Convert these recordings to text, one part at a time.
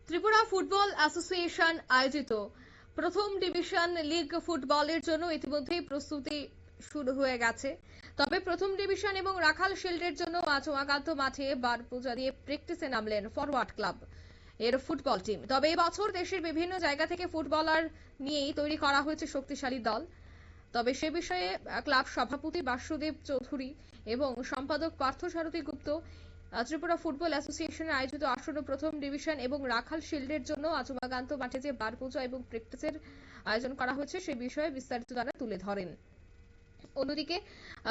Tripura football association আয়োজিত প্রথম division league ফুটবলের জন্য ইতিমধ্যেই প্রস্তুতি শুরু হয়ে গেছে। তবে প্রথম ডিভিশন এবং রাখাল শিল্ডের জন্য আজ ওয়াকান্ত মাঠে বারপূজা দিয়ে প্র্যাকটিসে নামলেন ফরওয়ার্ড ক্লাব এর ফুটবল টিম। তবে এবছর দেশের বিভিন্ন জায়গা থেকে ফুটবলার নিয়েই তৈরি করা হয়েছে শক্তিশালী দল। তবে সে বিষয়ে ক্লাব সভাপতি বাসুদেব চৌধুরী এবং সম্পাদক পার্থসারথী গুপ্ত ত্রিপুরা ফুটবল অ্যাসোসিয়েশনের আয়োজিত আসন্ন প্রথম ডিভিশন এবং রাখাল শিল্ডের জন্য আজ উমাকান্ত মাঠে যে বারপূজা এবং প্র্যাকটিসের আয়োজন করা হয়েছে সে বিষয়ে বিস্তারিত তারা তুলে ধরেন। অন্যদিকে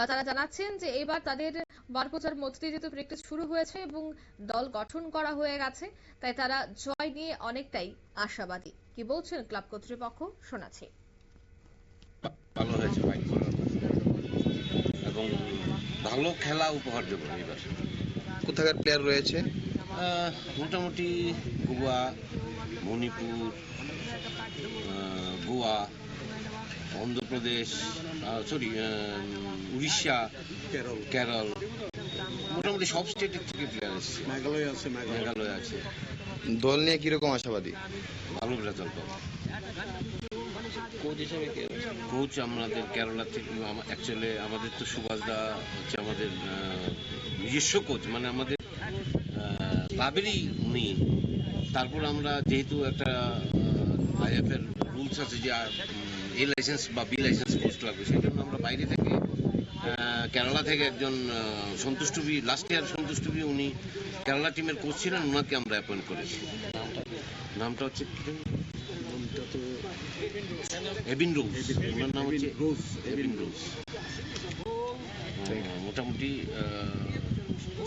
তারা জানাচ্ছেন যে এবার তাদের বারপূজার মধ্য দিয়ে যেহেতু প্র্যাকটিস শুরু হয়েছে এবং দল গঠন করা হয়ে গেছে, তাই তারা জয় নিয়ে অনেকটাই আশাবাদী। কি বলছেন ক্লাব কর্তৃপক্ষ শোনাচ্ছি। ভালো হয়েছে ভাই, এবং ভালো খেলা উপহার দেবো এবার। কোথাকার প্লেয়ার রয়েছে? মোটামুটি গোয়া, মণিপুর, গোয়া, অন্ধ্রপ্রদেশ, উড়িষ্যা, কেরল, মোটামুটি সব স্টেটের থেকে প্লেয়ার এসছে। মেঘালয় আছে। দল নিয়ে কিরকম আশাবাদী? ভালো রেজাল্ট পাবো। কোচ হিসেবে কোচ আমাদের কেরালা থেকে, অ্যাকচুয়ালি আমাদের তো সুভাষদা হচ্ছে আমাদের নিজস্ব কোচ, মানে আমাদের ক্লাবেরই উনি। তারপর আমরা যেহেতু একটা আইএফএর রুলস আছে যে এ লাইসেন্স বা বি লাইসেন্স কোচ লাগবে, সেই জন্য আমরা বাইরে থেকে কেরালা থেকে একজন সন্তুষ্টবি, লাস্ট ইয়ার সন্তুষ্টবি উনি কেরালা টিমের কোচ ছিলেন, ওনাকে আমরা অ্যাপয়েন্ট করেছি। নামটা হচ্ছে এবিন রোজ, ওনার নাম হচ্ছে এবিন রোজ। মোটামুটি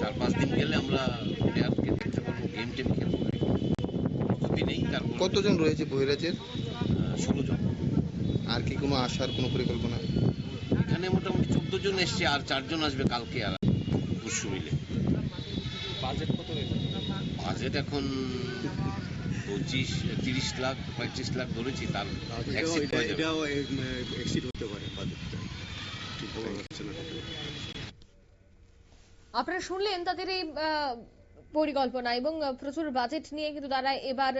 4-5 দিন গেলে আমরা প্লেয়ারকে দেখতে পারবো, গেম টেম খেলবো। নেই। কতজন রয়েছে বহিরাজের? 16 জন। আর কি কোনো আসার কোনো পরিকল্পনা? এখানে মোটামুটি 14 জন এসছে, আর 4 জন আসবে কালকে আর পরশু মিলে। বাজেট কত? বাজেট এখন 25-30 লাখ 35 লাখ ধরেছি, তার আপনারা শুনলেন তাদের এই পরিকল্পনা এবং প্রচুর বাজেট নিয়ে কিন্তু তারা এবার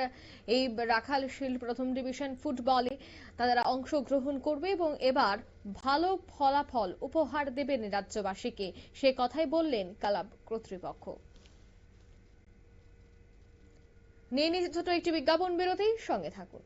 এই রাখাল শিল্ড প্রথম ডিভিশন ফুটবলে তারা অংশগ্রহণ করবে এবং এবার ভালো ফলাফল উপহার দেবেন রাজ্যবাসীকে, সে কথাই বললেন ক্লাব কর্তৃপক্ষ। নিয়ে নিচ্ছে ছোট একটি বিজ্ঞাপন বিরতি, সঙ্গে থাকুন।